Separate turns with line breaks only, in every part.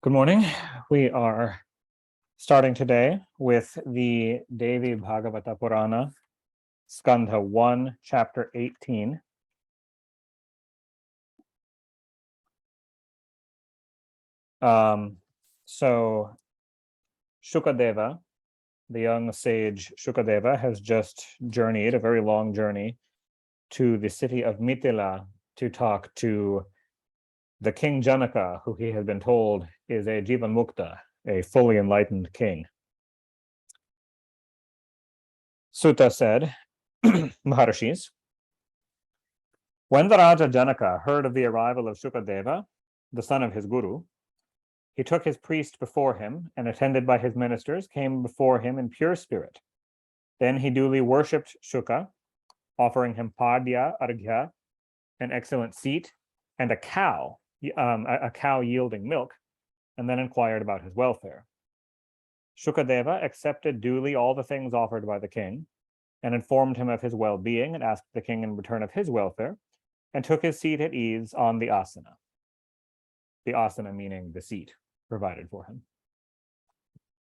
Good morning. We are starting today with the Devi Bhagavata Purana, Skandha 1, chapter 18. So Shukadeva, the young sage Shukadeva, has just journeyed a very long journey to the city of Mithila to talk to the king Janaka, who he had been told is a Jivan Mukta, a fully enlightened king. Sutta said, Maharshis, when the Raja Janaka heard of the arrival of Shukadeva, the son of his guru, he took his priest before him and, attended by his ministers, came before him in pure spirit. Then he duly worshipped Shuka, offering him padya, arghya, an excellent seat, and a cow yielding milk, and then inquired about his welfare. Shukadeva accepted duly all the things offered by the king, and informed him of his well-being, and asked the king in return of his welfare, and took his seat at ease on the asana. The asana meaning the seat provided for him.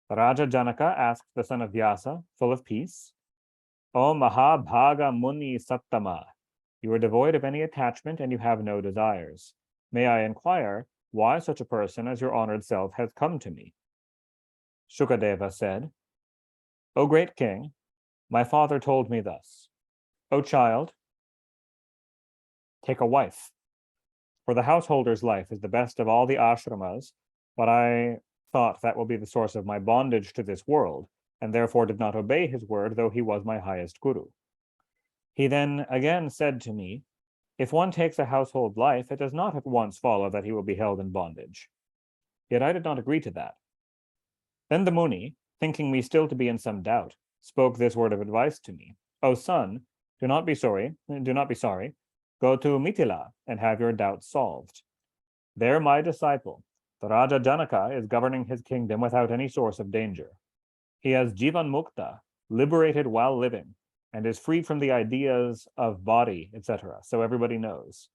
Raja Janaka asked the son of Vyasa, full of peace, O Mahabhaga Muni Sattama, you are devoid of any attachment and you have no desires. May I inquire why such a person as your honored self has come to me? Shukadeva said, O great king, my father told me thus, O child, take a wife. For the householder's life is the best of all the ashramas, but I thought that will be the source of my bondage to this world, and therefore did not obey his word, though he was my highest guru. He then again said to me, if one takes a household life, it does not at once follow that he will be held in bondage. Yet I did not agree to that. Then the Muni, thinking me still to be in some doubt, spoke this word of advice to me. O son, do not be sorry, go to Mithila and have your doubts solved. There my disciple, the Raja Janaka, is governing his kingdom without any source of danger. He has Jivan Mukta, liberated while living, and is free from the ideas of body, etc., so everybody knows.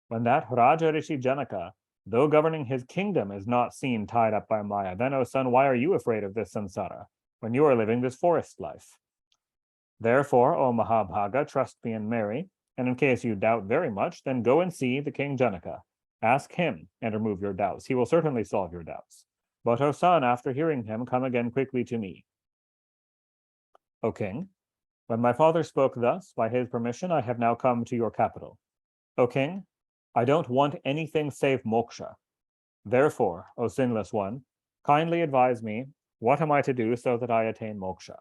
When that Raja Rishi Janaka, though governing his kingdom, is not seen tied up by Maya, then, O son, why are you afraid of this samsara, when you are living this forest life? Therefore, O Mahabhaga, trust me and marry, and in case you doubt very much, then go and see the king Janaka. Ask him and remove your doubts. He will certainly solve your doubts. But, O son, after hearing him, come again quickly to me. O king, when my father spoke thus, by his permission, I have now come to your capital. O king, I don't want anything save moksha. Therefore, O sinless one, kindly advise me, what am I to do so that I attain moksha?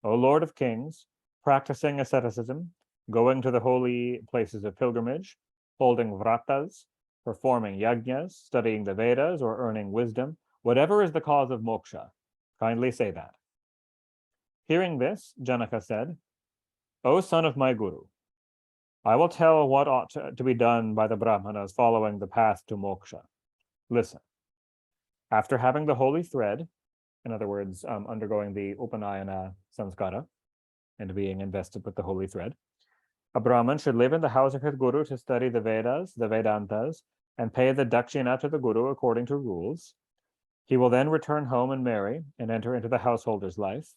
O Lord of Kings, practicing asceticism, going to the holy places of pilgrimage, holding vratas, performing yajnas, studying the Vedas, or earning wisdom, whatever is the cause of moksha, kindly say that. Hearing this, Janaka said, O son of my guru, I will tell what ought to be done by the Brahmanas following the path to moksha. Listen. After having the holy thread, in other words, undergoing the Upanayana samskara and being invested with the holy thread, a Brahmin should live in the house of his guru to study the Vedas, the Vedantas, and pay the dakshina to the guru according to rules. He will then return home and marry and enter into the householder's life.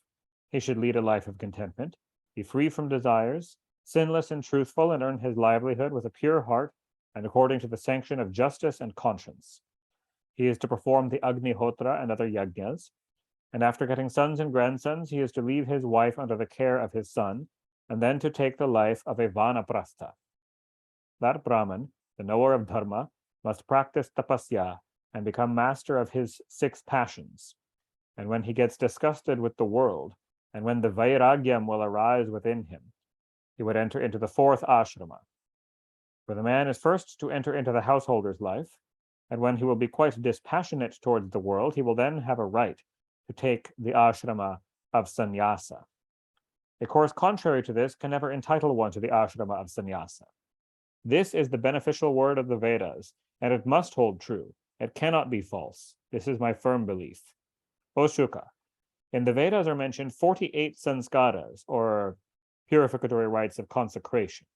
He should lead a life of contentment, be free from desires, sinless and truthful, and earn his livelihood with a pure heart and according to the sanction of justice and conscience. He is to perform the Agnihotra and other yajnas, and after getting sons and grandsons, he is to leave his wife under the care of his son, and then to take the life of a vanaprastha. That Brahman, the knower of dharma, must practice tapasya and become master of his 6 passions. And when he gets disgusted with the world, and when the vairagyam will arise within him, he would enter into the 4th ashrama. For the man is first to enter into the householder's life, and when he will be quite dispassionate towards the world, he will then have a right to take the ashrama of sannyasa. A course contrary to this can never entitle one to the ashrama of sannyasa. This is the beneficial word of the Vedas, and it must hold true. It cannot be false. This is my firm belief. O Shuka, in the Vedas are mentioned 48 sanskaras, or purificatory rites of consecration,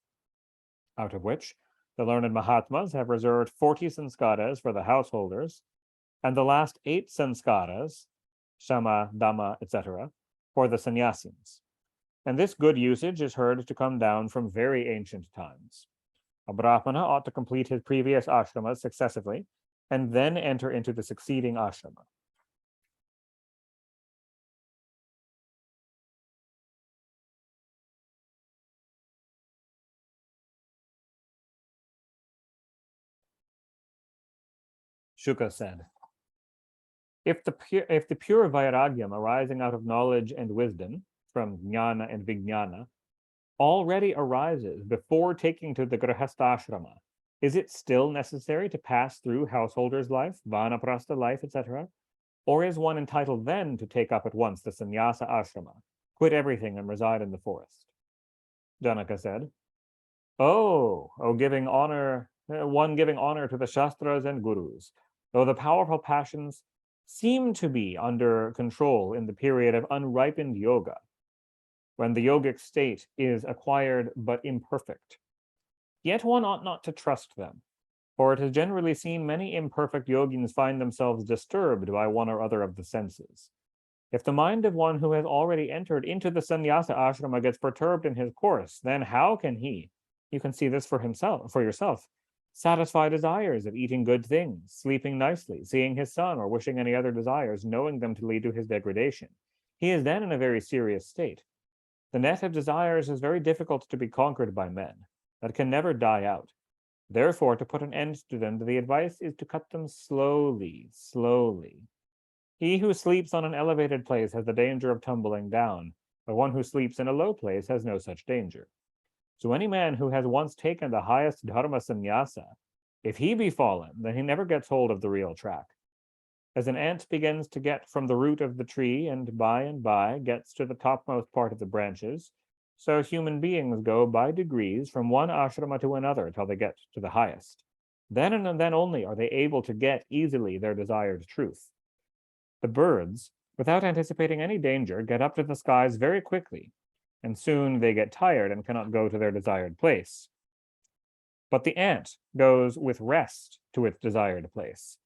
out of which the learned Mahatmas have reserved 40 sanskaras for the householders and the last 8 sanskaras, shama, dhamma, etc., for the sannyasins. And this good usage is heard to come down from very ancient times. A brahmana ought to complete his previous ashramas successively, and then enter into the succeeding ashrama. Shuka said, if the pure vairagyam arising out of knowledge and wisdom, from jnana and vijnana, already arises before taking to the grihastha is it still necessary to pass through householder's life, vanaprastha life, etc.? Or is one entitled then to take up at once the sannyasa ashrama, quit everything and reside in the forest? Janaka said, one giving honor to the shastras and gurus, though the powerful passions seem to be under control in the period of unripened yoga, when the yogic state is acquired but imperfect. Yet one ought not to trust them, for it is generally seen many imperfect yogins find themselves disturbed by one or other of the senses. If the mind of one who has already entered into the sannyasa ashrama gets perturbed in his course, then how can he, you can see this for yourself, satisfy desires of eating good things, sleeping nicely, seeing his son, or wishing any other desires, knowing them to lead to his degradation? He is then in a very serious state. The net of desires is very difficult to be conquered by men, that can never die out. Therefore, to put an end to them, the advice is to cut them slowly, slowly. He who sleeps on an elevated place has the danger of tumbling down, but one who sleeps in a low place has no such danger. So any man who has once taken the highest dharma sannyasa, if he be fallen, then he never gets hold of the real track. As an ant begins to get from the root of the tree and by gets to the topmost part of the branches, so human beings go by degrees from one ashrama to another till they get to the highest. Then and then only are they able to get easily their desired truth. The birds, without anticipating any danger, get up to the skies very quickly, and soon they get tired and cannot go to their desired place. But the ant goes with rest to its desired place.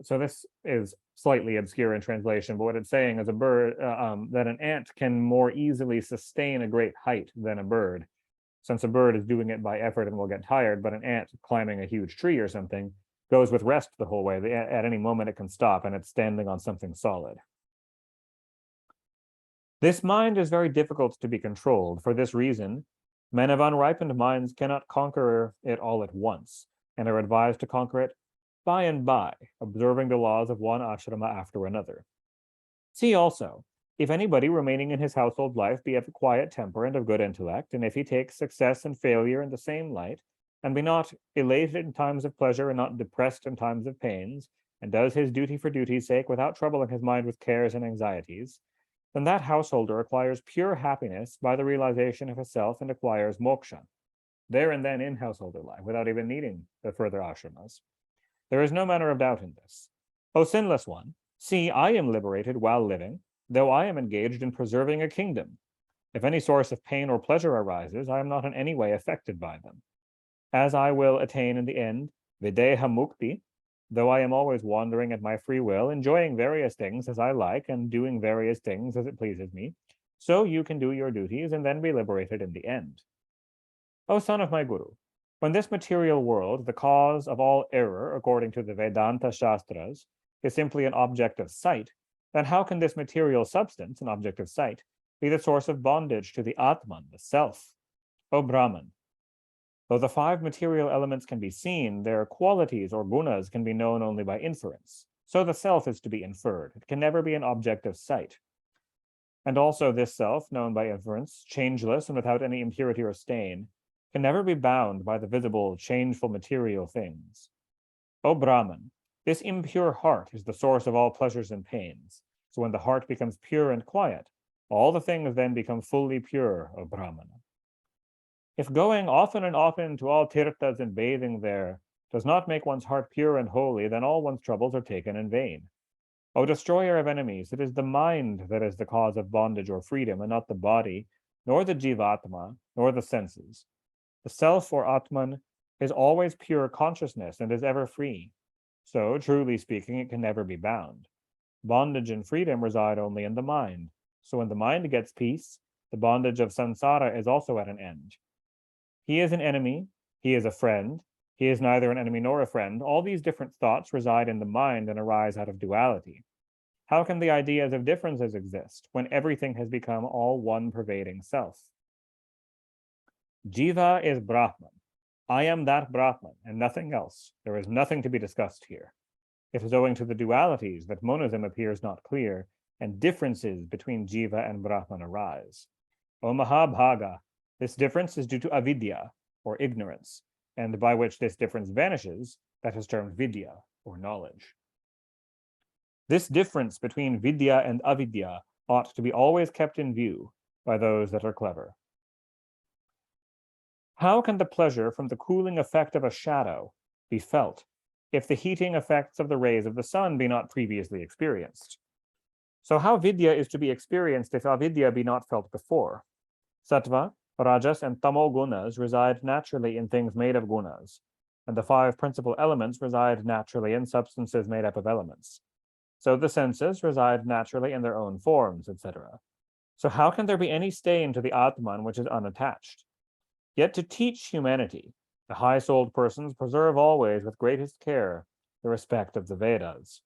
So this is slightly obscure in translation, but what it's saying is that an ant can more easily sustain a great height than a bird, since a bird is doing it by effort and will get tired, but an ant climbing a huge tree or something goes with rest the whole way. At any moment it can stop, and it's standing on something solid. This mind is very difficult to be controlled. For this reason, men of unripened minds cannot conquer it all at once, and are advised to conquer it by and by, observing the laws of one ashrama after another. See also, if anybody remaining in his household life be of a quiet temper and of good intellect, and if he takes success and failure in the same light, and be not elated in times of pleasure and not depressed in times of pains, and does his duty for duty's sake without troubling his mind with cares and anxieties, then that householder acquires pure happiness by the realization of himself and acquires moksha, there and then in householder life, without even needing the further ashramas. There is no manner of doubt in this. O sinless one, see, I am liberated while living, though I am engaged in preserving a kingdom. If any source of pain or pleasure arises, I am not in any way affected by them. As I will attain in the end videha mukti, though I am always wandering at my free will, enjoying various things as I like and doing various things as it pleases me, so you can do your duties and then be liberated in the end. O son of my guru, when this material world, the cause of all error according to the Vedanta Shastras, is simply an object of sight, then how can this material substance, an object of sight, be the source of bondage to the Atman, the self? O Brahman, though the 5 material elements can be seen, their qualities or gunas can be known only by inference. So the self is to be inferred. It can never be an object of sight. And also this self, known by inference, changeless and without any impurity or stain, can never be bound by the visible, changeful material things. O Brahman, this impure heart is the source of all pleasures and pains. So when the heart becomes pure and quiet, all the things then become fully pure, O Brahmana. If going often and often to all tirthas and bathing there does not make one's heart pure and holy, then all one's troubles are taken in vain. O destroyer of enemies, it is the mind that is the cause of bondage or freedom, and not the body, nor the jivatma, nor the senses. The self or Atman is always pure consciousness and is ever free. So, truly speaking, it can never be bound. Bondage and freedom reside only in the mind. So when the mind gets peace, the bondage of samsara is also at an end. He is an enemy, he is a friend, he is neither an enemy nor a friend. All these different thoughts reside in the mind and arise out of duality. How can the ideas of differences exist when everything has become all one pervading self? Jiva is Brahman. I am that Brahman and nothing else. There is nothing to be discussed here. It is owing to the dualities that monism appears not clear, and differences between Jiva and Brahman arise. O Mahabhaga, this difference is due to avidya, or ignorance, and by which this difference vanishes, that is termed vidya, or knowledge. This difference between vidya and avidya ought to be always kept in view by those that are clever. How can the pleasure from the cooling effect of a shadow be felt if the heating effects of the rays of the sun be not previously experienced? So how vidya is to be experienced if avidya be not felt before? Sattva, rajas, and tamo gunas reside naturally in things made of gunas, and the 5 principal elements reside naturally in substances made up of elements. So the senses reside naturally in their own forms, etc. So how can there be any stain to the Atman which is unattached? Yet to teach humanity, the high-souled persons preserve always with greatest care the respect of the Vedas.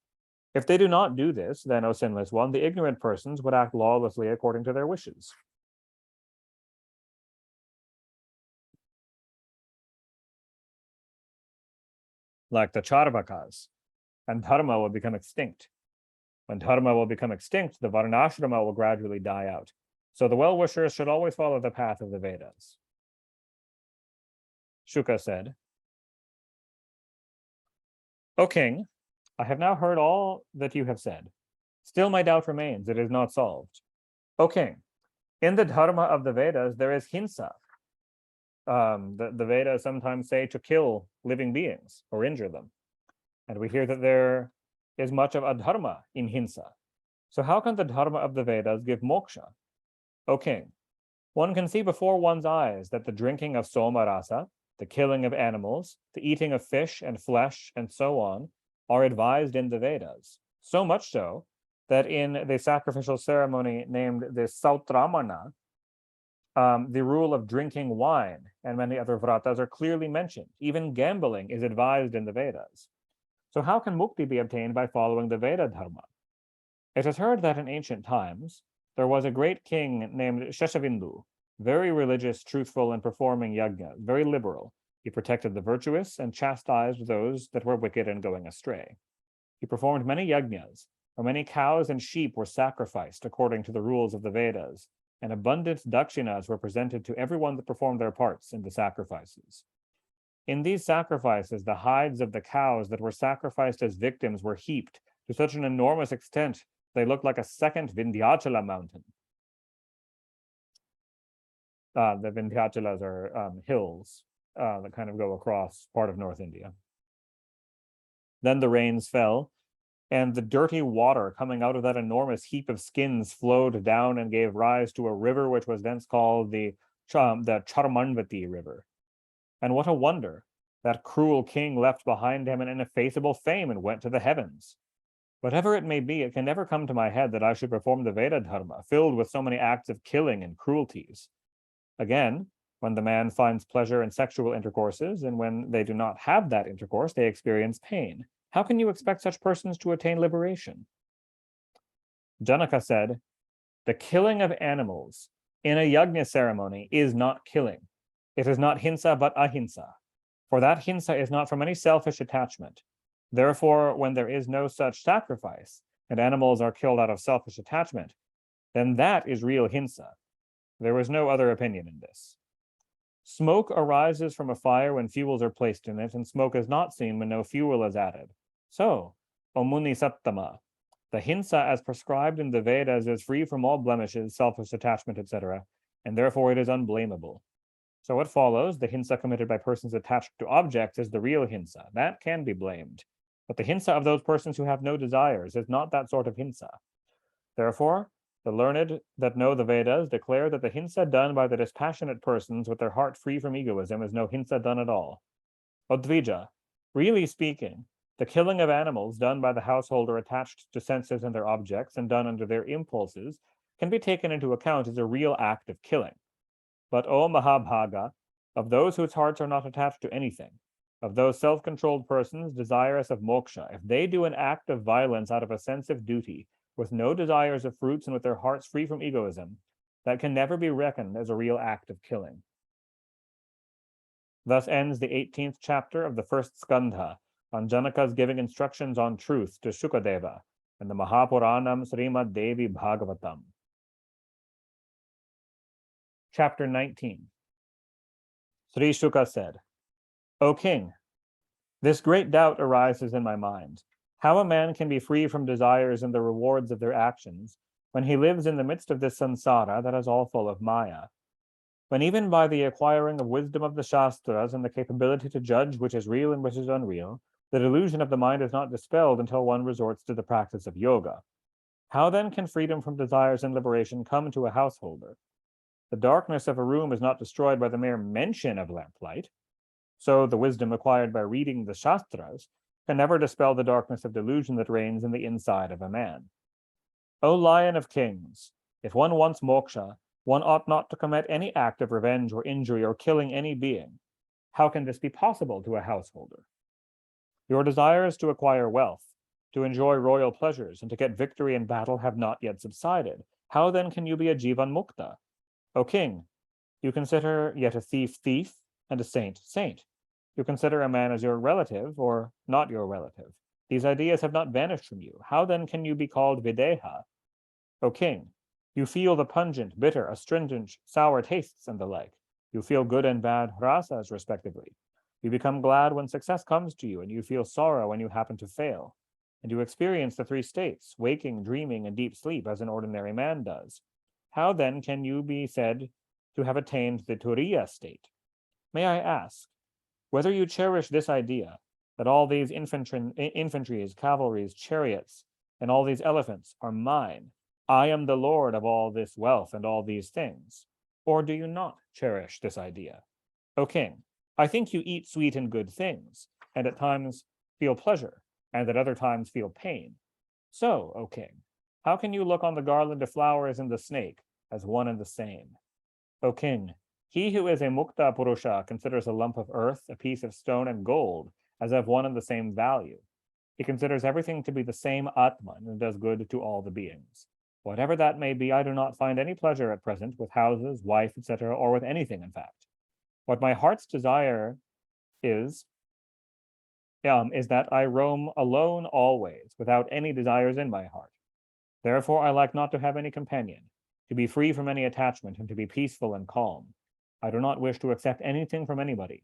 If they do not do this, then, O sinless one, the ignorant persons would act lawlessly according to their wishes. Like the Charvakas, and dharma will become extinct. When dharma will become extinct, the varnashrama will gradually die out. So the well-wishers should always follow the path of the Vedas. Shuka said, O king, I have now heard all that you have said. Still my doubt remains, it is not solved. O king, in the dharma of the Vedas, there is hinsa. The Vedas sometimes say to kill living beings or injure them. And we hear that there is much of adharma in hinsa. So how can the dharma of the Vedas give moksha? O king, one can see before one's eyes that the drinking of somarasa, the killing of animals, the eating of fish and flesh, and so on, are advised in the Vedas. So much so that in the sacrificial ceremony named the Sautramana, the rule of drinking wine and many other vratas are clearly mentioned. Even gambling is advised in the Vedas. So how can mukti be obtained by following the Veda dharma? It is heard that in ancient times, there was a great king named Sheshavindu, very religious, truthful, and performing yajna, very liberal. He protected the virtuous and chastised those that were wicked and going astray. He performed many yajnas, where many cows and sheep were sacrificed according to the rules of the Vedas, and abundant dakshinas were presented to everyone that performed their parts in the sacrifices. In these sacrifices, the hides of the cows that were sacrificed as victims were heaped to such an enormous extent they looked like a second Vindhyachala mountain. The Vindhyachalas are hills that kind of go across part of North India. Then the rains fell, and the dirty water coming out of that enormous heap of skins flowed down and gave rise to a river which was thence called the Charmanvati River. And what a wonder! That cruel king left behind him an ineffaceable fame and went to the heavens. Whatever it may be, it can never come to my head that I should perform the Veda dharma, filled with so many acts of killing and cruelties. Again, when the man finds pleasure in sexual intercourses, and when they do not have that intercourse, they experience pain. How can you expect such persons to attain liberation? Janaka said, the killing of animals in a yajna ceremony is not killing. It is not hinsa, but ahimsa. For that hinsa is not from any selfish attachment. Therefore, when there is no such sacrifice, and animals are killed out of selfish attachment, then that is real hinsa. There was no other opinion in this. Smoke arises from a fire when fuels are placed in it, and smoke is not seen when no fuel is added. So, O Muni Sattama, the hinsa as prescribed in the Vedas is free from all blemishes, selfish attachment, etc., and therefore it is unblameable. So what follows, the hinsa committed by persons attached to objects is the real hinsa. That can be blamed. But the hinsa of those persons who have no desires is not that sort of hinsa. Therefore, the learned that know the Vedas declare that the hinsa done by the dispassionate persons with their heart free from egoism is no hinsa done at all. Odvija, really speaking, The killing of animals done by the householder attached to senses and their objects and done under their impulses can be taken into account as a real act of killing. But, O Mahabhaga, of those whose hearts are not attached to anything, of those self-controlled persons desirous of moksha, if they do an act of violence out of a sense of duty, with no desires of fruits and with their hearts free from egoism, that can never be reckoned as a real act of killing. Thus ends the 18th chapter of the first skandha, on Janaka's giving instructions on truth to Shukadeva in the Mahapuranam Srimad Devi Bhagavatam. Chapter 19. Sri Shuka said, O king, this great doubt arises in my mind, how a man can be free from desires and the rewards of their actions when he lives in the midst of this samsara that is all full of maya. When even by the acquiring of wisdom of the Shastras and the capability to judge which is real and which is unreal, the delusion of the mind is not dispelled until one resorts to the practice of yoga. How then can freedom from desires and liberation come to a householder? The darkness of a room is not destroyed by the mere mention of lamplight. So the wisdom acquired by reading the Shastras can never dispel the darkness of delusion that reigns in the inside of a man. O Lion of Kings, if one wants moksha, one ought not to commit any act of revenge or injury or killing any being. How can this be possible to a householder? Your desires to acquire wealth, to enjoy royal pleasures, and to get victory in battle have not yet subsided. How then can you be a Jivan Mukta? O king, you consider yet a thief thief and a saint saint. You consider a man as your relative or not your relative. These ideas have not vanished from you. How then can you be called Videha? O king, you feel the pungent, bitter, astringent, sour tastes and the like. You feel good and bad rasas, respectively. You become glad when success comes to you, and you feel sorrow when you happen to fail. And you experience the three states, waking, dreaming, and deep sleep, as an ordinary man does. How then can you be said to have attained the Turiya state? May I ask, whether you cherish this idea, that all these infantries, cavalries, chariots, and all these elephants are mine, I am the lord of all this wealth and all these things, or do you not cherish this idea? O king, I think you eat sweet and good things, and at times feel pleasure, and at other times feel pain. So, O king, how can you look on the garland of flowers and the snake as one and the same? O king, he who is a mukta purusha considers a lump of earth, a piece of stone, and gold as of one and the same value. He considers everything to be the same Atman and does good to all the beings. Whatever that may be, I do not find any pleasure at present with houses, wife, etc., or with anything, in fact. What my heart's desire is that I roam alone always, without any desires in my heart. Therefore, I like not to have any companion, to be free from any attachment, and to be peaceful and calm. I do not wish to accept anything from anybody.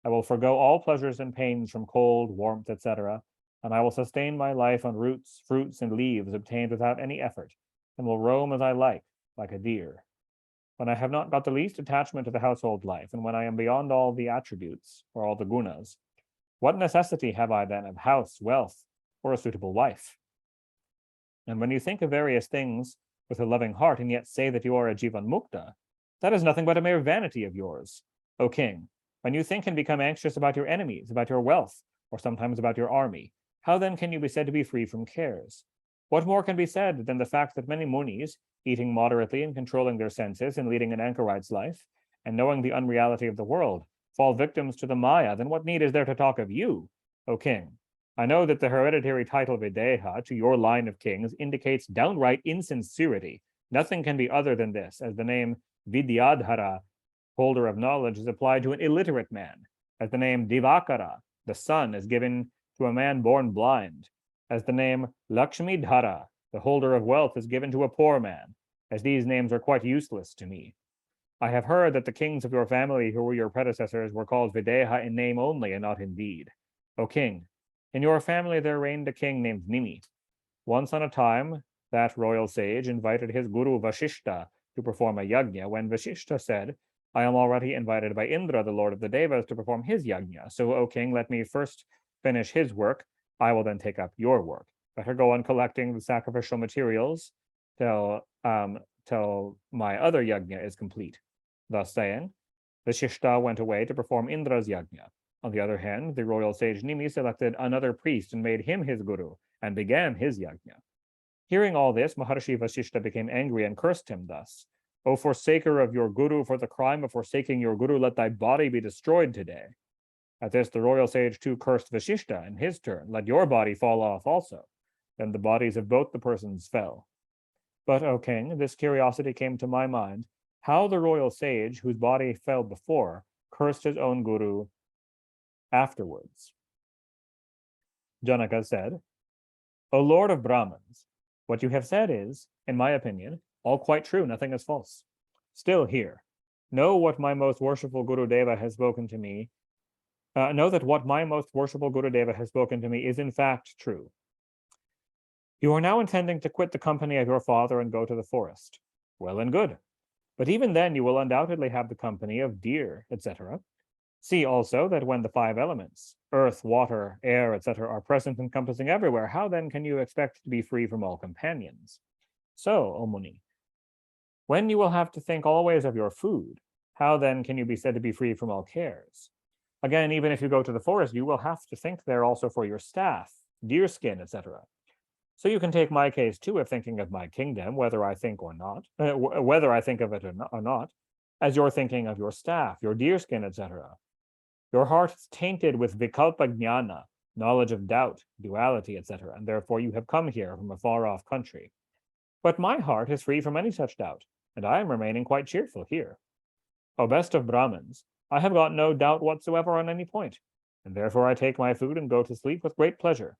I will forego all pleasures and pains from cold, warmth, etc., and I will sustain my life on roots, fruits, and leaves obtained without any effort, and will roam as I like a deer. When I have not got the least attachment to the household life, and when I am beyond all the attributes, or all the gunas, what necessity have I then of house, wealth, or a suitable wife? And when you think of various things with a loving heart, and yet say that you are a Jivan Mukta, that is nothing but a mere vanity of yours. O king, when you think and become anxious about your enemies, about your wealth, or sometimes about your army, how then can you be said to be free from cares? What more can be said than the fact that many munis, eating moderately and controlling their senses and leading an anchorite's life, and knowing the unreality of the world, fall victims to the Maya? Then what need is there to talk of you, O king? I know that the hereditary title Videha to your line of kings indicates downright insincerity. Nothing can be other than this, as the name Vidyadhara, holder of knowledge, is applied to an illiterate man, as the name Divakara, the sun, is given to a man born blind, as the name Lakshmidhara, the holder of wealth, is given to a poor man, as these names are quite useless to me. I have heard that the kings of your family who were your predecessors were called Videha in name only and not in deed. O king, in your family there reigned a king named Nimi. Once on a time, that royal sage invited his guru Vashishta to perform a yajna, when Vashishta said, I am already invited by Indra, the lord of the Devas, to perform his yajna. So, O king, let me first finish his work. I will then take up your work. Better go on collecting the sacrificial materials till my other yajna is complete. Thus saying, Vashishta went away to perform Indra's yajna. On the other hand, the royal sage Nimi selected another priest and made him his guru, and began his yajna. Hearing all this, Maharshi Vasishta became angry and cursed him thus: O forsaker of your guru, for the crime of forsaking your guru, let thy body be destroyed today. At this, the royal sage too cursed Vasishta in his turn: let your body fall off also. Then the bodies of both the persons fell. But, O king, this curiosity came to my mind, how the royal sage, whose body fell before, cursed his own guru afterwards. Janaka said, O Lord of Brahmins, what you have said is, in my opinion, all quite true, nothing is false. Still here, know what my most worshipful Guru Deva has spoken to me. Know that what my most worshipful Guru Deva has spoken to me is in fact true. You are now intending to quit the company of your father and go to the forest. Well and good. But even then you will undoubtedly have the company of deer, etc. See also that when the five elements, earth, water, air, etc., are present encompassing everywhere, how then can you expect to be free from all companions? So, O Muni, when you will have to think always of your food, how then can you be said to be free from all cares? Again, even if you go to the forest, you will have to think there also for your staff, deer skin, etc. So you can take my case too of thinking of my kingdom, whether I think or not, whether I think of it or not, as you're thinking of your staff, your deer skin, etc. Your heart is tainted with vikalpa jnana, knowledge of doubt, duality, etc., and therefore you have come here from a far-off country. But my heart is free from any such doubt, and I am remaining quite cheerful here. O best of Brahmins, I have got no doubt whatsoever on any point, and therefore I take my food and go to sleep with great pleasure.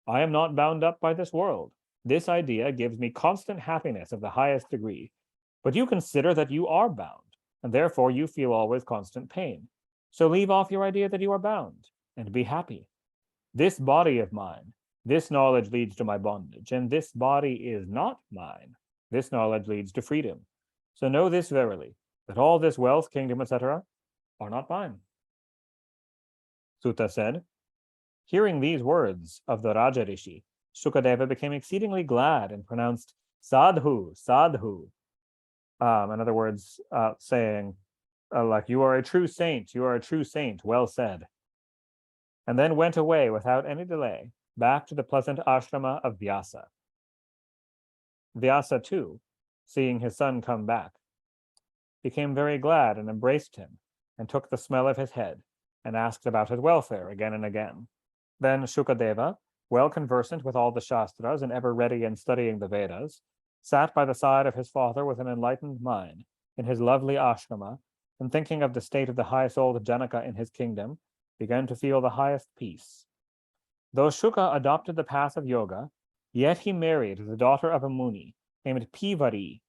I am not bound up by this world. This idea gives me constant happiness of the highest degree, but you consider that you are bound, and therefore you feel always constant pain. So leave off your idea that you are bound, and be happy. This body of mine, this knowledge leads to my bondage, and this body is not mine. This knowledge leads to freedom. So know this verily, that all this wealth, kingdom, etc., are not mine. Sutta said, hearing these words of the Raja Rishi, Shukadeva became exceedingly glad and pronounced sadhu, sadhu. In other words, saying, like, you are a true saint, well said. And then went away without any delay, back to the pleasant ashrama of Vyasa. Vyasa, too, seeing his son come back, became very glad and embraced him, and took the smell of his head, and asked about his welfare again and again. Then Shukadeva, well conversant with all the Shastras and ever ready in studying the Vedas, sat by the side of his father with an enlightened mind, in his lovely ashrama, and thinking of the state of the high-souled Janaka in his kingdom, began to feel the highest peace. Though Shuka adopted the path of yoga, yet he married the daughter of a Muni named Pivari,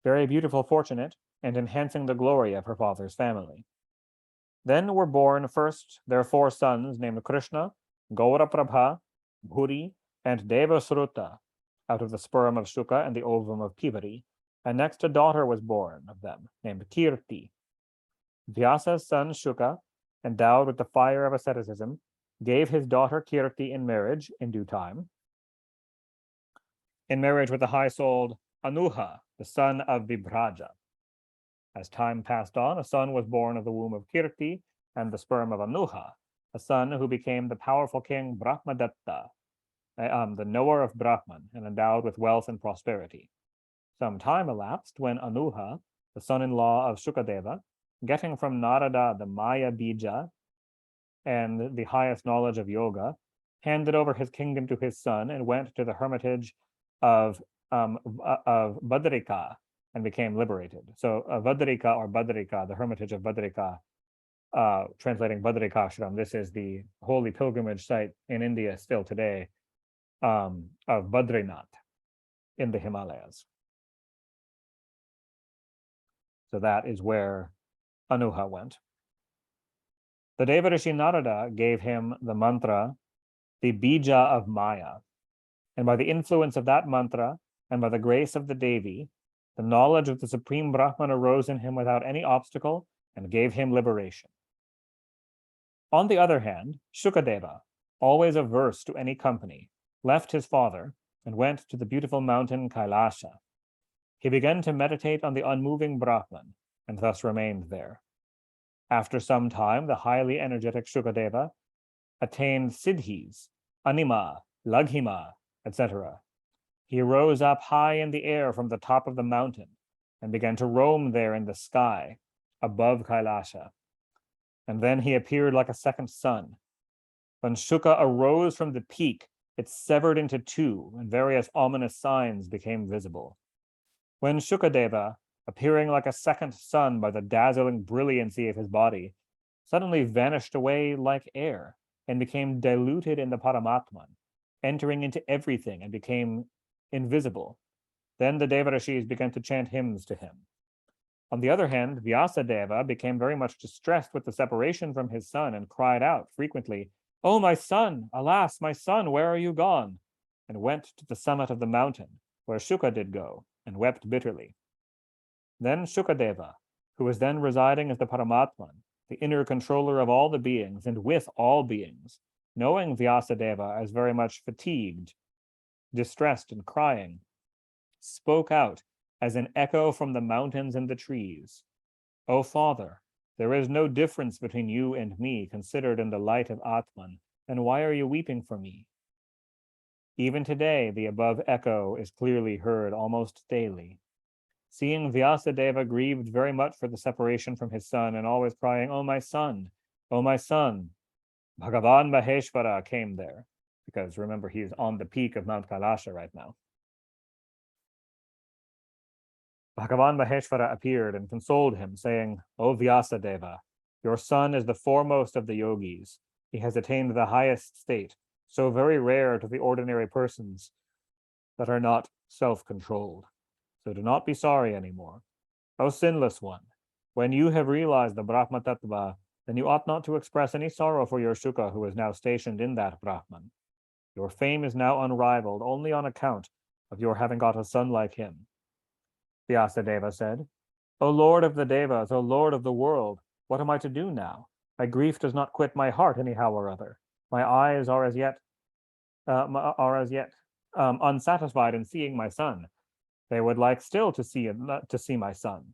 very beautiful, fortunate, and enhancing the glory of her father's family. Then were born first their 4 sons named Krishna, Gauraprabha, Bhuri, and Devasruta, out of the sperm of Shuka and the ovum of Pivari, and next a daughter was born of them, named Kirti. Vyasa's son Shuka, endowed with the fire of asceticism, gave his daughter Kirti in marriage in due time, in marriage with the high-souled Anuha, the son of Vibraja. As time passed on, a son was born of the womb of Kirti and the sperm of Anuha, a son who became the powerful king Brahmadatta, the knower of Brahman, and endowed with wealth and prosperity. Some time elapsed when Anuha, the son-in-law of Shukadeva, getting from Narada the Maya Bija and the highest knowledge of yoga, handed over his kingdom to his son and went to the hermitage of Badrika and became liberated. So Vadrika or Badrika, the hermitage of Badrika, translating Badrikashram, this is the holy pilgrimage site in India still today, of Badrinath in the Himalayas. So that is where Anuha went. The Devarishi Narada gave him the mantra, the bija of Maya. And by the influence of that mantra, and by the grace of the Devi, the knowledge of the Supreme Brahman arose in him without any obstacle and gave him liberation. On the other hand, Shukadeva, always averse to any company, left his father and went to the beautiful mountain Kailasha. He began to meditate on the unmoving Brahman and thus remained there. After some time, the highly energetic Shukadeva attained siddhis, anima, laghima, etc. He rose up high in the air from the top of the mountain and began to roam there in the sky above Kailasha. And then he appeared like a second sun. When Shuka arose from the peak, it severed into two, and various ominous signs became visible. When Shukadeva, appearing like a second sun by the dazzling brilliancy of his body, suddenly vanished away like air and became diluted in the Paramatman, entering into everything and became invisible. Then the Devarishis began to chant hymns to him. On the other hand, Vyasadeva became very much distressed with the separation from his son and cried out frequently, "Oh, my son! Alas, my son, where are you gone?" and went to the summit of the mountain, where Shuka did go, and wept bitterly. Then Shukadeva, who was then residing as the Paramatman, the inner controller of all the beings and with all beings, knowing Vyasadeva as very much fatigued, distressed, and crying, spoke out as an echo from the mountains and the trees. "O Father, there is no difference between you and me considered in the light of Atman, and why are you weeping for me?" Even today, the above echo is clearly heard almost daily. Seeing Vyasadeva grieved very much for the separation from his son and always crying, "Oh, my son, oh, my son," Bhagavan Maheshwara came there, because remember, he's on the peak of Mount Kailasha right now. Bhagavan Maheshwara appeared and consoled him, saying, "O Vyasadeva, your son is the foremost of the yogis. He has attained the highest state, so very rare to the ordinary persons that are not self-controlled. So do not be sorry anymore. O sinless one, when you have realized the Brahma Tattva, then you ought not to express any sorrow for your Shuka who is now stationed in that Brahman. Your fame is now unrivaled only on account of your having got a son like him." Vyasadeva said, "O Lord of the Devas, O Lord of the world, what am I to do now? My grief does not quit my heart anyhow or other. My eyes are as yet unsatisfied in seeing my son. They would like still to see my son."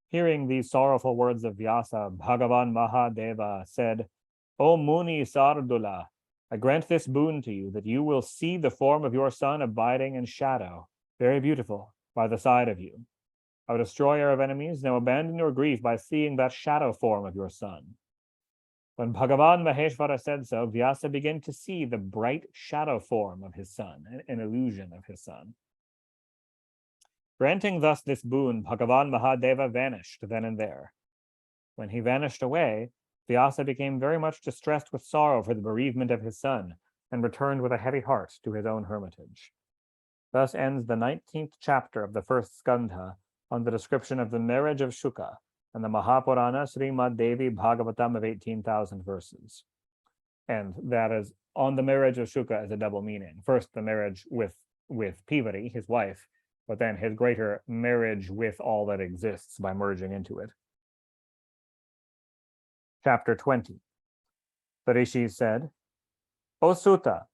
Hearing these sorrowful words of Vyasa, Bhagavan Mahadeva said, "O Muni Sardula, I grant this boon to you, that you will see the form of your son abiding in shadow, very beautiful, by the side of you. O destroyer of enemies, now abandon your grief by seeing that shadow form of your son." When Bhagavan Maheshwara said so, Vyasa began to see the bright shadow form of his son, an illusion of his son. Granting thus this boon, Bhagavan Mahadeva vanished then and there. When he vanished away, Vyasa became very much distressed with sorrow for the bereavement of his son, and returned with a heavy heart to his own hermitage. Thus ends the 19th chapter of the first skandha on the description of the marriage of Shuka and the Mahapurana Srimad Devi Bhagavatam of 18,000 verses. And that is on the marriage of Shuka as a double meaning. First, the marriage with Pivari, his wife, but then his greater marriage with all that exists by merging into it. Chapter 20. The rishis said, "O Sutta,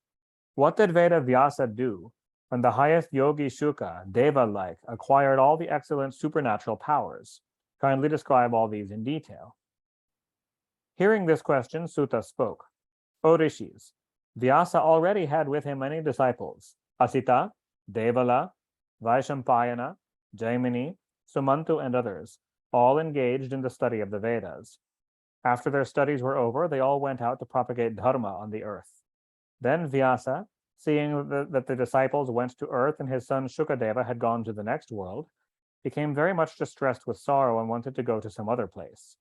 what did Veda Vyasa do when the highest yogi Shuka, Deva-like, acquired all the excellent supernatural powers? Kindly describe all these in detail." Hearing this question, Sutta spoke, "O rishis, Vyasa already had with him many disciples, Asita, Devala, Vaishampayana, Jaimini, Sumantu, and others, all engaged in the study of the Vedas. After their studies were over, they all went out to propagate dharma on the earth. Then Vyasa, seeing that the disciples went to earth and his son Shukadeva had gone to the next world, became very much distressed with sorrow and wanted to go to some other place.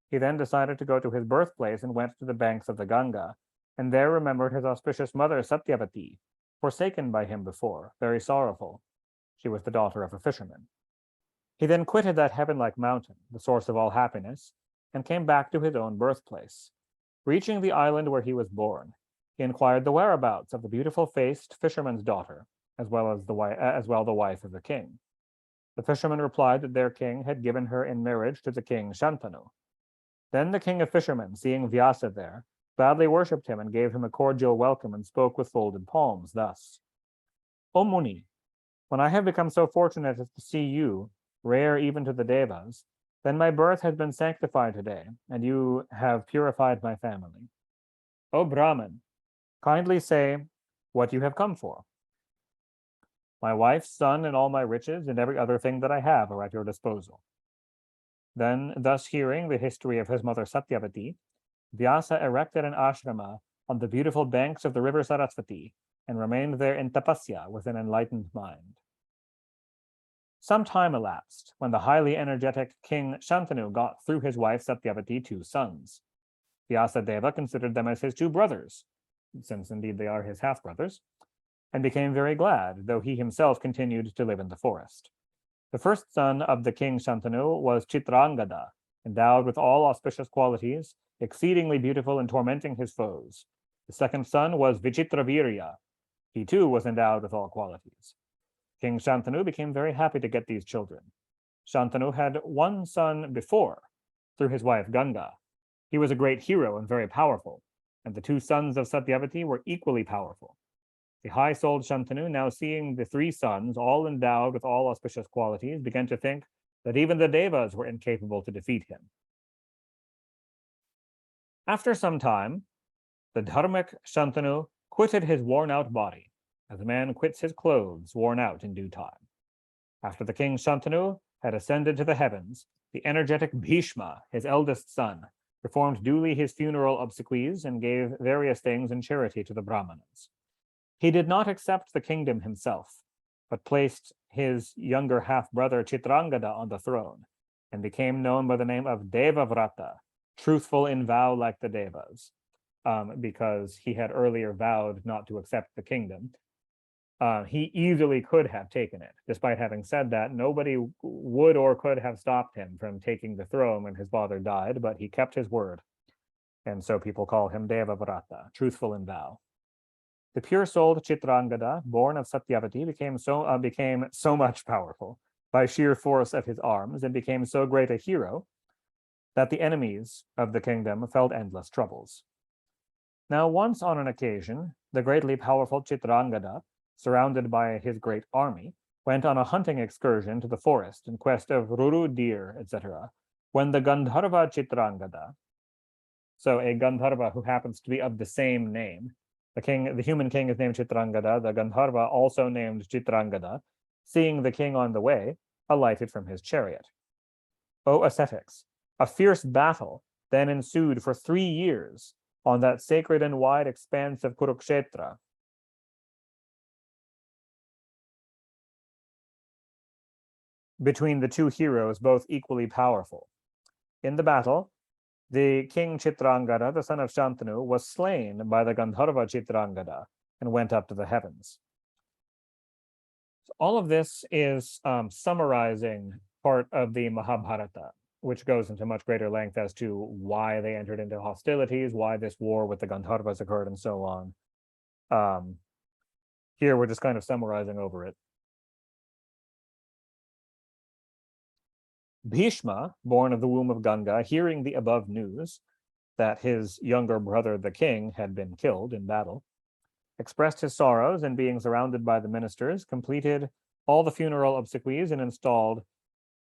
He then decided to go to his birthplace and went to the banks of the Ganga, and there remembered his auspicious mother Satyavati, forsaken by him before, very sorrowful. She was the daughter of a fisherman. He then quitted that heaven-like mountain, the source of all happiness, and came back to his own birthplace. Reaching the island where he was born, he inquired the whereabouts of the beautiful-faced fisherman's daughter, as well the wife of the king. The fisherman replied that their king had given her in marriage to the king Shantanu. Then the king of fishermen, seeing Vyasa there, gladly worshipped him and gave him a cordial welcome and spoke with folded palms thus: "O Muni, when I have become so fortunate as to see you, rare even to the Devas, Then my birth has been sanctified today, and you have purified my family. O Brahman, kindly say what you have come for. My wife, son, and all my riches, and every other thing that I have are at your disposal. Then, thus hearing the history of his mother Satyavati, Vyasa erected an ashrama on the beautiful banks of the river Sarasvati and remained there in tapasya with an enlightened mind. Some time elapsed when the highly energetic King Shantanu got through his wife Satyavati 2 sons. Vyasadeva considered them as his 2 brothers, since indeed they are his half-brothers, and became very glad, though he himself continued to live in the forest. The first son of the king Shantanu was Chitrangada, endowed with all auspicious qualities, exceedingly beautiful and tormenting his foes. The second son was Vichitravirya. He too was endowed with all qualities. King Shantanu became very happy to get these children. Shantanu had one son before, through his wife Ganga. He was a great hero and very powerful, and the 2 sons of Satyavati were equally powerful. The high-souled Shantanu, now seeing the 3 sons, all endowed with all auspicious qualities, began to think that even the Devas were incapable to defeat him. After some time, the dharmic Shantanu quitted his worn-out body, as a man quits his clothes worn out in due time. After the king Shantanu had ascended to the heavens, the energetic Bhishma, his eldest son, performed duly his funeral obsequies and gave various things in charity to the Brahmanas. He did not accept the kingdom himself, but placed his younger half-brother Chitrangada on the throne, and became known by the name of Devavrata, truthful in vow like the Devas, because he had earlier vowed not to accept the kingdom. He easily could have taken it. Despite having said that, nobody would or could have stopped him from taking the throne when his father died, but he kept his word. And so people call him Devavrata, truthful in vow. The pure-souled Chitrangada, born of Satyavati, became so much powerful by sheer force of his arms and became so great a hero that the enemies of the kingdom felt endless troubles. Now, once on an occasion, the greatly powerful Chitrangada, surrounded by his great army, went on a hunting excursion to the forest in quest of ruru deer, etc., when the Gandharva Chitrangada, so a Gandharva who happens to be of the same name, the human king is named Chitrangada, the Gandharva, also named Chitrangada, seeing the king on the way, alighted from his chariot. O ascetics, a fierce battle then ensued for 3 years on that sacred and wide expanse of Kurukshetra. Between the 2 heroes, both equally powerful. In the battle, the king Chitrangada, the son of Shantanu, was slain by the Gandharva Chitrangada and went up to the heavens. So all of this is summarizing part of the Mahabharata, which goes into much greater length as to why they entered into hostilities, why this war with the Gandharvas occurred, and so on. Here we're just kind of summarizing over it. Bhishma, born of the womb of Ganga, hearing the above news that his younger brother, the king, had been killed in battle, expressed his sorrows, and being surrounded by the ministers, completed all the funeral obsequies and installed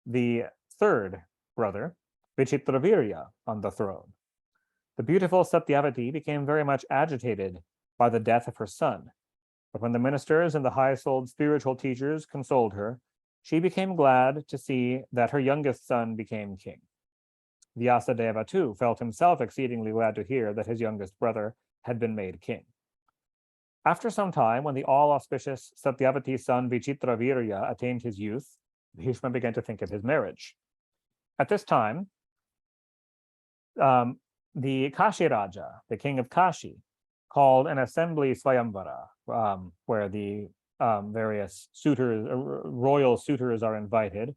the 3rd brother, Vichitravirya, on the throne. The beautiful Satyavati became very much agitated by the death of her son, but when the ministers and the high-souled spiritual teachers consoled her, she became glad to see that her youngest son became king. Vyasadeva, too, felt himself exceedingly glad to hear that his youngest brother had been made king. After some time, when the all-auspicious Satyavati's son Vichitravirya attained his youth, Bhishma began to think of his marriage. At this time, the Kashi Raja, the king of Kashi, called an assembly Swayamvara, where the various suitors, royal suitors are invited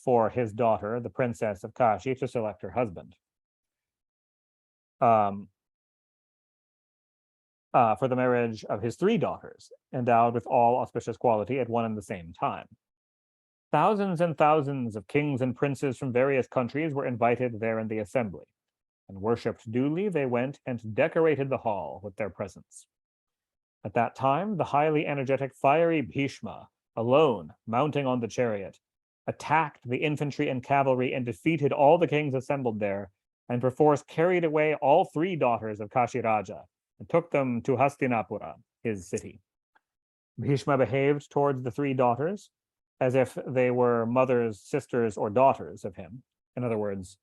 for his daughter, the princess of Kashi, to select her husband. For the marriage of his 3 daughters, endowed with all auspicious quality at one and the same time. Thousands and thousands of kings and princes from various countries were invited there in the assembly, and worshipped duly, they went and decorated the hall with their presence. At that time, the highly energetic, fiery Bhishma, alone, mounting on the chariot, attacked the infantry and cavalry and defeated all the kings assembled there, and perforce carried away all 3 daughters of Kashiraja and took them to Hastinapura, his city. Bhishma behaved towards the 3 daughters as if they were mothers, sisters, or daughters of him. In other words,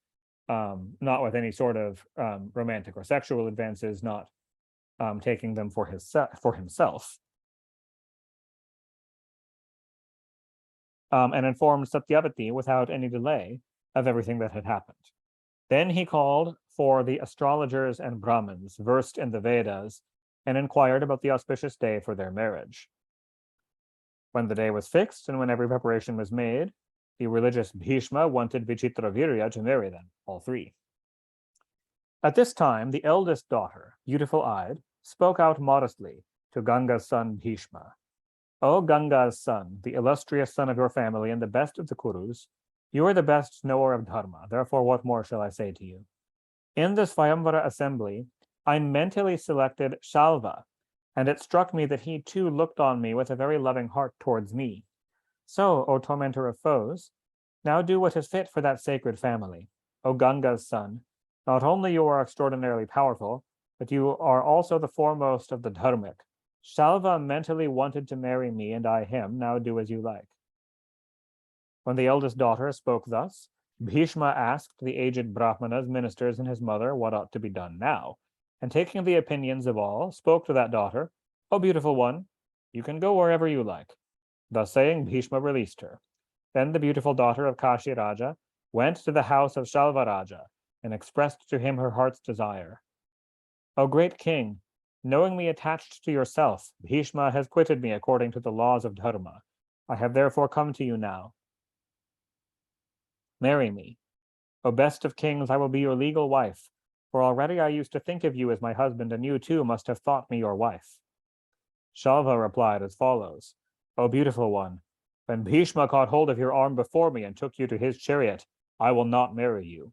not with any sort of romantic or sexual advances, not taking them for himself. And informed Satyavati without any delay of everything that had happened. Then he called for the astrologers and Brahmins versed in the Vedas and inquired about the auspicious day for their marriage. When the day was fixed and when every preparation was made, the religious Bhishma wanted Vichitravirya to marry them, all 3. At this time, the eldest daughter, beautiful-eyed, spoke out modestly to Ganga's son Bhishma. O Ganga's son, the illustrious son of your family and the best of the Kurus, you are the best knower of Dharma, therefore what more shall I say to you? In this Swayamvara assembly, I mentally selected Shalva, and it struck me that he too looked on me with a very loving heart towards me. So, O tormentor of foes, now do what is fit for that sacred family. O Ganga's son, not only you are extraordinarily powerful, but you are also the foremost of the dharmic. Shalva mentally wanted to marry me, and I him. Now do as you like. When the eldest daughter spoke thus, Bhishma asked the aged Brahmanas, ministers, and his mother what ought to be done now, and taking the opinions of all, spoke to that daughter, O beautiful one, you can go wherever you like. Thus saying, Bhishma released her. Then the beautiful daughter of Kashi Raja went to the house of Shalva Raja and expressed to him her heart's desire. O great king, knowing me attached to yourself, Bhishma has quitted me according to the laws of Dharma. I have therefore come to you now. Marry me. O best of kings, I will be your legal wife, for already I used to think of you as my husband, and you too must have thought me your wife. Shalva replied as follows, O beautiful one, when Bhishma caught hold of your arm before me and took you to his chariot, I will not marry you.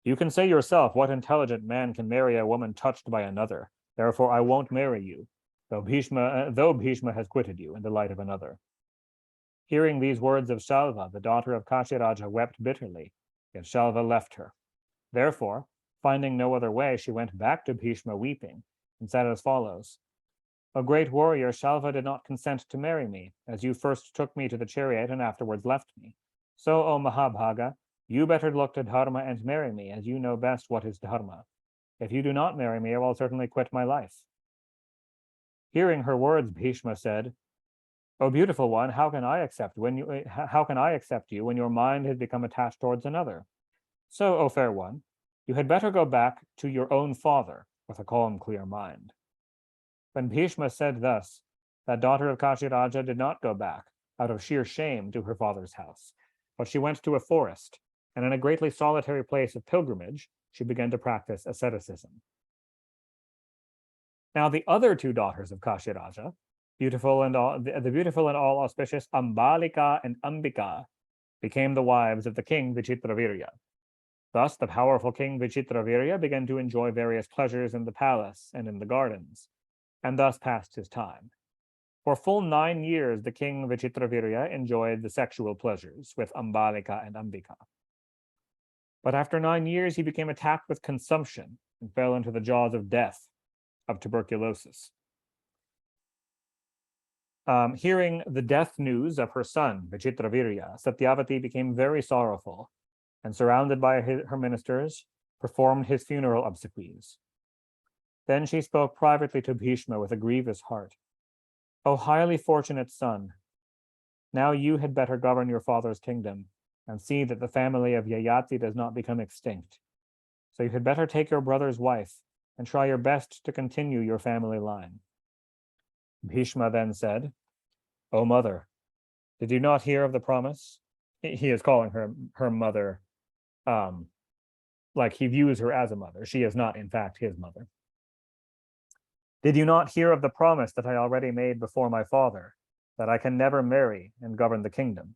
You can say yourself, what intelligent man can marry a woman touched by another? Therefore I won't marry you, though Bhishma has quitted you in the light of another. Hearing these words of Shalva, the daughter of Kashiraja wept bitterly, yet Shalva left her. Therefore, finding no other way, she went back to Bhishma weeping, and said as follows, O great warrior, Shalva did not consent to marry me, as you first took me to the chariot and afterwards left me. So, O Mahabhaga, you better look to Dharma and marry me, as you know best what is Dharma. If you do not marry me, I will certainly quit my life. Hearing her words, Bhishma said, O beautiful one, how can I accept you when your mind has become attached towards another? So, O fair one, you had better go back to your own father with a calm, clear mind. When Bhishma said thus, that daughter of Kashiraja did not go back out of sheer shame to her father's house, but she went to a forest, and in a greatly solitary place of pilgrimage, she began to practice asceticism. Now the other 2 daughters of Kashiraja, the beautiful and all auspicious Ambalika and Ambika, became the wives of the king Vichitravirya. Thus the powerful king Vichitravirya began to enjoy various pleasures in the palace and in the gardens, and thus passed his time. For full 9 years, the king Vichitravirya enjoyed the sexual pleasures with Ambalika and Ambika. But after 9 years, he became attacked with consumption and fell into the jaws of death, of tuberculosis. Hearing the death news of her son, Vichitravirya, Satyavati became very sorrowful, and surrounded by her ministers, performed his funeral obsequies. Then she spoke privately to Bhishma with a grievous heart. O highly fortunate son, now you had better govern your father's kingdom and see that the family of Yayati does not become extinct. So you had better take your brother's wife and try your best to continue your family line. Bhishma then said, O mother, did you not hear of the promise? He is calling her mother, like he views her as a mother. She is not, in fact, his mother. Did you not hear of the promise that I already made before my father, that I can never marry and govern the kingdom?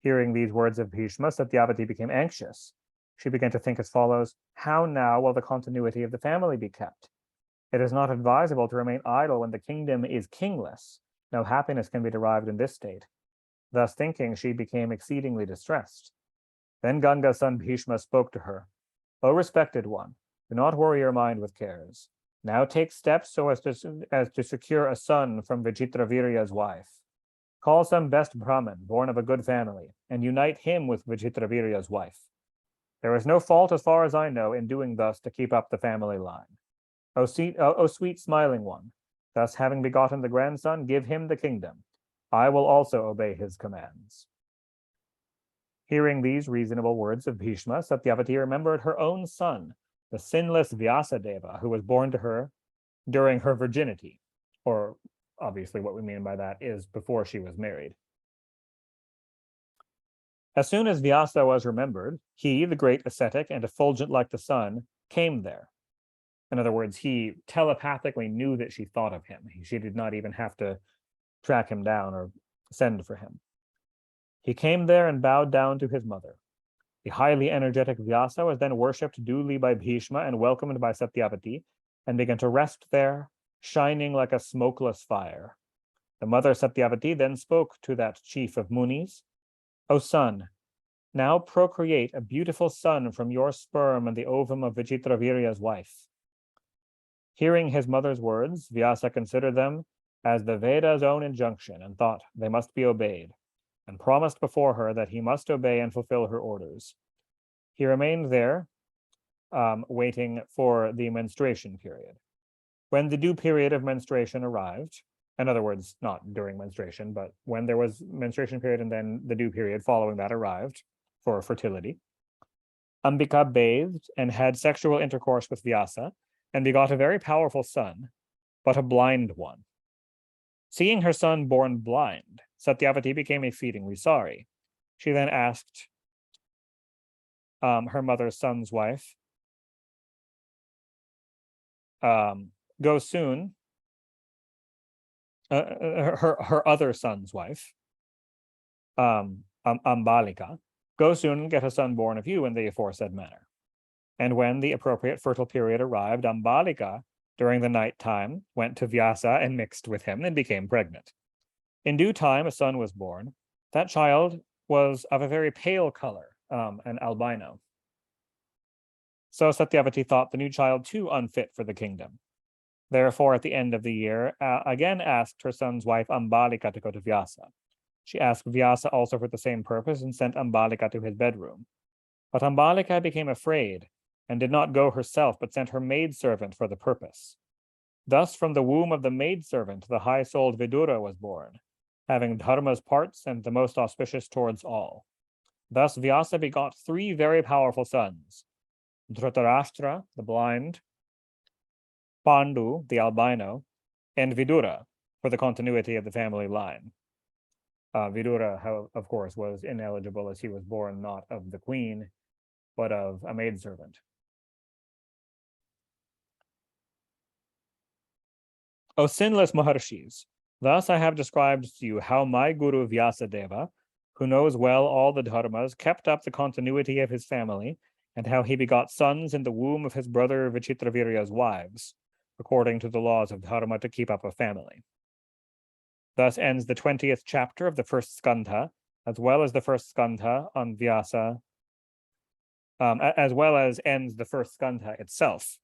Hearing these words of Bhishma, Satyavati became anxious. She began to think as follows, how now will the continuity of the family be kept? It is not advisable to remain idle when the kingdom is kingless. No happiness can be derived in this state. Thus thinking, she became exceedingly distressed. Then Ganga's son Bhishma spoke to her. O respected one, do not worry your mind with cares. Now take steps so as to secure a son from Vichitravirya's wife. Call some best Brahmin, born of a good family, and unite him with Vichitravirya's wife. There is no fault, as far as I know, in doing thus to keep up the family line. O sweet smiling one, thus having begotten the grandson, give him the kingdom. I will also obey his commands. Hearing these reasonable words of Bhishma, Satyavati remembered her own son, the sinless Vyasadeva, who was born to her during her virginity, or obviously what we mean by that is before she was married. As soon as Vyasa was remembered, he, the great ascetic and effulgent like the sun, came there. In other words, he telepathically knew that she thought of him. She did not even have to track him down or send for him. He came there and bowed down to his mother. The highly energetic Vyasa was then worshipped duly by Bhishma and welcomed by Satyavati, and began to rest there, shining like a smokeless fire. The mother Satyavati then spoke to that chief of Munis. O son, now procreate a beautiful son from your sperm and the ovum of Vichitravirya's wife. Hearing his mother's words, Vyasa considered them as the Veda's own injunction and thought they must be obeyed, and promised before her that he must obey and fulfill her orders. He remained there, waiting for the menstruation period. When the due period of menstruation arrived, in other words, not during menstruation, but when there was menstruation period and then the due period following that arrived for fertility, Ambika bathed and had sexual intercourse with Vyasa and begot a very powerful son, but a blind one. Seeing her son born blind, Satyavati became exceedingly sorry. She then asked her mother's son's wife, go soon, her other son's wife, Ambalika, go soon and get a son born of you in the aforesaid manner. And when the appropriate fertile period arrived, Ambalika, during the night time, went to Vyasa and mixed with him and became pregnant. In due time, a son was born. That child was of a very pale color, an albino. So Satyavati thought the new child too unfit for the kingdom. Therefore, at the end of the year, again asked her son's wife Ambalika to go to Vyasa. She asked Vyasa also for the same purpose and sent Ambalika to his bedroom. But Ambalika became afraid and did not go herself, but sent her maidservant for the purpose. Thus, from the womb of the maidservant, the high-souled Vidura was born, having Dharma's parts and the most auspicious towards all. Thus, Vyasa begot 3 very powerful sons, Dhritarashtra, the blind, Pandu, the albino, and Vidura, for the continuity of the family line. Vidura, of course, was ineligible as he was born not of the queen, but of a maidservant. O sinless Maharshis, thus I have described to you how my Guru Vyasadeva, who knows well all the dharmas, kept up the continuity of his family, and how he begot sons in the womb of his brother Vichitravirya's wives, according to the laws of dharma to keep up a family. Thus ends the 20th chapter of the first skandha, as well as the first skandha on Vyasa, as well as ends the first skandha itself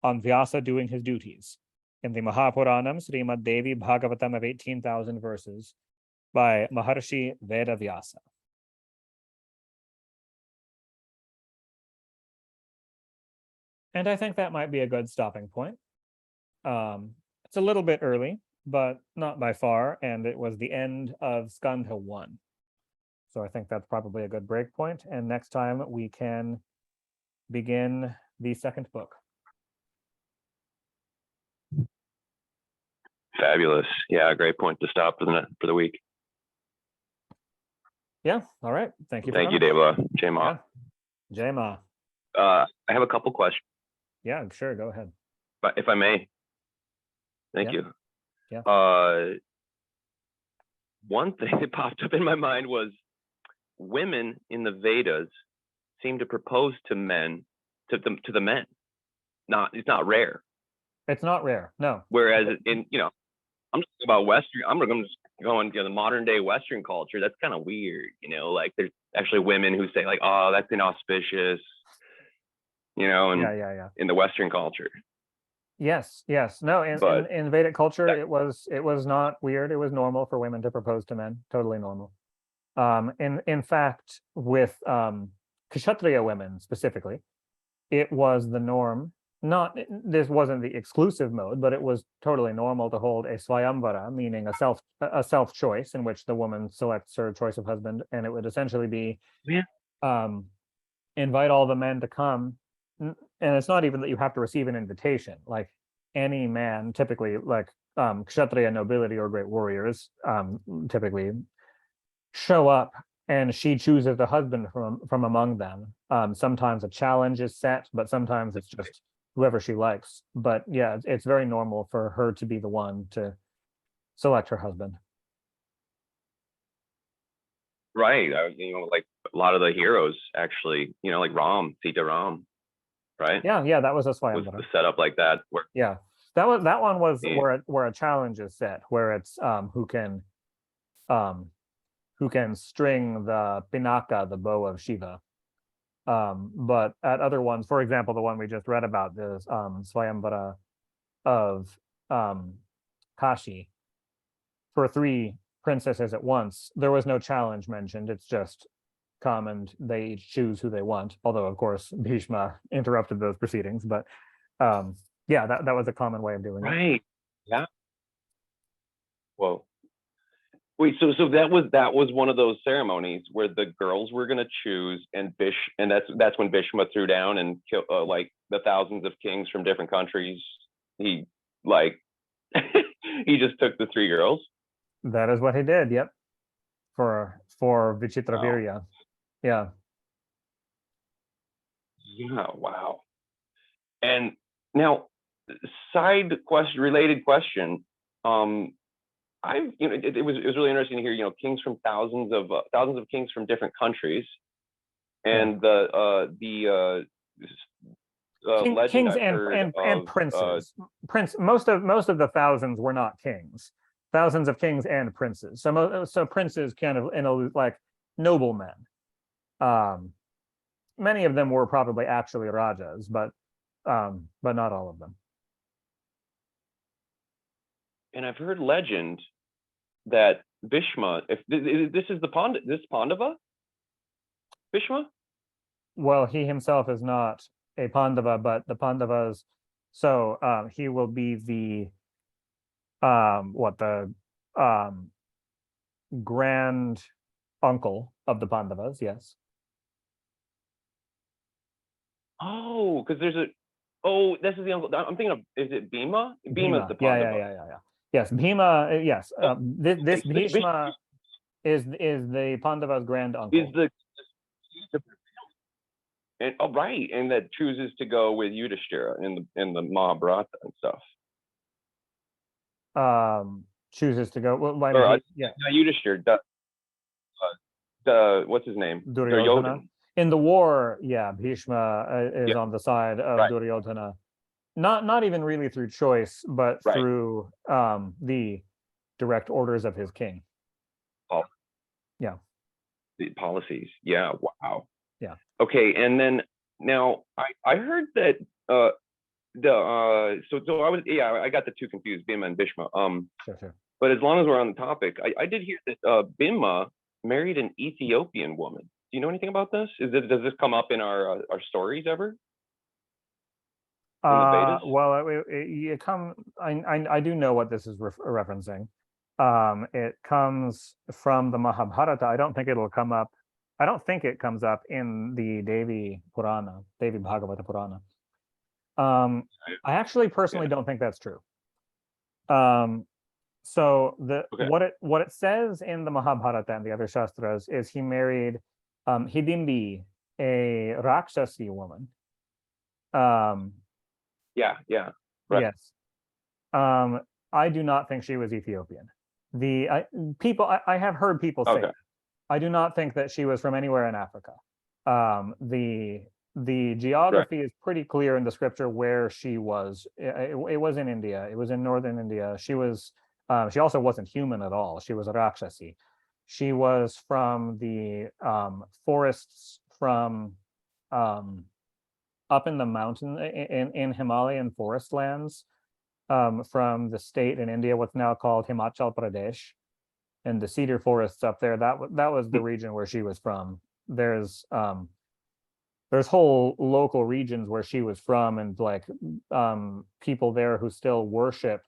on Vyasa doing his duties in the Mahapuranam Srimad Devi Bhagavatam of 18,000 verses by Maharshi Veda Vyasa. And I think that might be a good stopping point. It's a little bit early, but not by far, and it was the end of Skandha 1. So I think that's probably a good break point, and next time we can begin the second book.
Fabulous. Yeah, great point to stop for the week.
Yeah, all right. Thank you.
Thank you, Deva. Jai Ma.
Yeah. Jai Ma.
I have a couple questions.
Yeah, sure. Go ahead.
But if I may. Thank you.
Yeah.
One thing that popped up in my mind was women in the Vedas seem to propose to men, to the men. It's not rare.
It's not rare, no.
Whereas in I'm just about Western. I'm just going to the modern day Western culture. That's kind of weird, Like there's actually women who say like, "Oh, that's inauspicious,"
Yeah,
and
yeah, yeah.
in the Western culture.
Yes, yes. No,
But
in Vedic culture,
that,
it was not weird. It was normal for women to propose to men. Totally normal. In fact, with Kshatriya women specifically, it was the norm. Not this wasn't the exclusive mode, but it was totally normal to hold a swayamvara, meaning a self choice in which the woman selects her choice of husband, and it would essentially be
yeah,
um, invite all the men to come, and it's not even that you have to receive an invitation. Like any man, typically like kshatriya nobility or great warriors, typically show up and she chooses a husband from among them. Sometimes a challenge is set, but sometimes it's just whoever she likes. But yeah, it's very normal for her to be the one to select her husband.
right. Like a lot of the heroes actually, like Sita Ram, right?
Yeah, yeah, that was a
Was
swayamvara.
the setup like that? Where,
Yeah, that one was
yeah,
where a challenge is set, where it's um who can string the pinaka, the bow of Shiva. But at other ones, for example, the one we just read about, this Swayamvara of um, Kashi for three princesses at once, there was no challenge mentioned. It's just come and they each choose who they want. Although, of course, Bhishma interrupted those proceedings. But yeah, that was a common way of doing it.
right. Yeah. Whoa. Wait, so that was one of those ceremonies where the girls were gonna choose, and that's when Bhishma threw down and killed like the thousands of kings from different countries. He like he just took the three girls.
That is what he did. Yep, for
Wow.
Vichitravirya. Yeah.
Yeah. Wow. And now, side question, related question. Um, it was really interesting to hear, thousands of kings from different countries,
Yeah.
and the legend
Kings
I've heard
and
of.
princes. Most of the thousands were not kings. Thousands of kings and princes. So princes kind of like noblemen. Um, Many of them were probably actually rajas, but not all of them.
And I've heard legend that Bhishma, if this is this Pandava, Bhishma.
Well, he himself is not a Pandava, but the Pandavas. So he will be the what the um grand uncle of the Pandavas. Yes.
Oh, because there's a. Oh, this is the uncle. I'm thinking of. Is it Bhima? Bhima's
Bhima.
the
Yeah, yeah,
Pandava.
yeah, yeah, yeah. Yes, Bhima. Yes,
Oh,
this
Bhishma
Bhishma is the Pandava's grand
is
uncle.
the and oh right, and that chooses to go with Yudhishthira in the Mahabharata and stuff.
Chooses to go. Well, I
Or
mean, yeah,
not Yudhishthira, the what's his name?
Duryodhana.
Duryodhan.
In the war, yeah, Bhishma is
Yeah,
on the side of
right,
Duryodhana. Not even really through choice, but
right.
through the direct orders of his king.
All
Yeah,
the policies. Yeah, wow.
yeah,
Okay, and then now I heard that so I was I got the two confused, Bhima and Bhishma.
sure, sure.
But as long as we're on the topic, I did hear that Bhima married an Ethiopian woman. Do you know anything about this? Does this come up in our stories ever in the Vedas?
Well, it come. I do know what this is referencing. It comes from the Mahabharata. I don't think it'll come up. I don't think it comes up in the Devi Purana, Devi Bhagavata Purana. I actually personally
Yeah.
don't think that's true. Um, so
Okay.
what it says in the Mahabharata and the other Shastras is he married Hidimbi, a Rakshasi woman. Um,
Yeah. Yeah. Right.
yes. Um, I do not think she was Ethiopian. I have heard people say
Okay.
that. I do not think that she was from anywhere in Africa. The
Right.
geography is pretty clear in the scripture where she was. It was in India. It was in northern India. She was She also wasn't human at all. She was a Rakshasi. She was from the forests from up in the mountain in Himalayan forest lands, from the state in India, what's now called Himachal Pradesh, and the cedar forests up there. That was the region where she was from. There's whole local regions where she was from, and like people there who still worship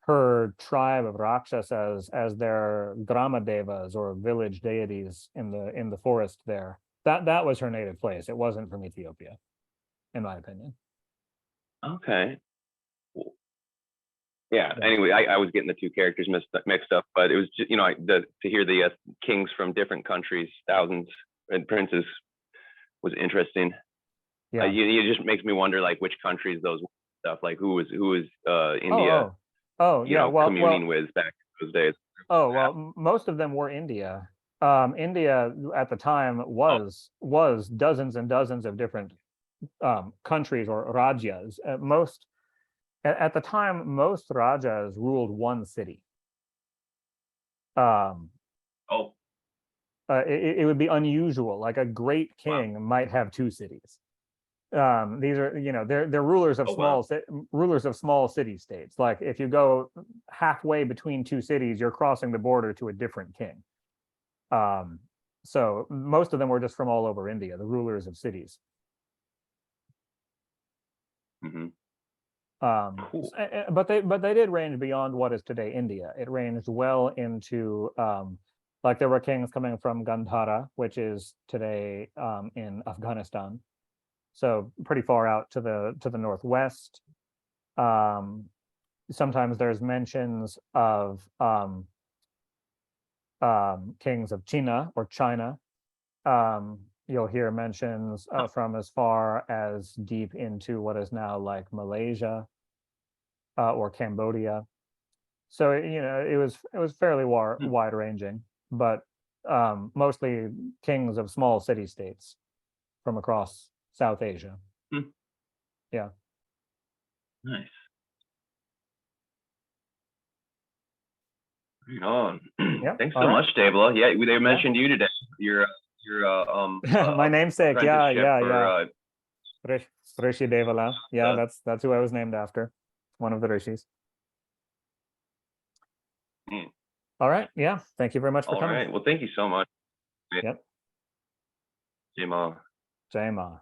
her tribe of Rakshasas as their Grama Devas, or village deities in the forest there. That was her native place. It wasn't from Ethiopia, in my opinion.
Okay. Yeah. Anyway, I was getting the two characters mixed up, but it was just, to hear the kings from different countries, thousands, and princes was interesting.
Yeah.
It just makes me wonder, like, which countries those stuff, like who was India,
yeah.
communing with back in those days.
Most of them were India. India at the time was dozens and dozens of different countries, or rajas. At the time, most rajas ruled one city. It would be unusual. Like a great king might have two cities. These are, they're rulers of rulers of small city states. Like if you go halfway between two cities, you're crossing the border to a different king. So most of them were just from all over India, the rulers of cities.
Mm-hmm.
Cool. But they did range beyond what is today India. It ranged well into like there were kings coming from Gandhara, which is today in Afghanistan, so pretty far out to the northwest. Sometimes there's mentions of kings of China or China. You'll hear mentions from as far as deep into what is now like Malaysia or Cambodia. So it was fairly wide ranging, but mostly kings of small city states from across South Asia. Yeah.
Nice. Oh, yeah. Thanks so much, Devla. Yeah, they mentioned you today. Your
my namesake. Yeah. Rishi Devala. Yeah, that's who I was named after. One of the rishis. All right. Yeah. Thank you very much for coming.
All right. Well, thank you so much.
Yep.
Jai Ma.
Jai Ma.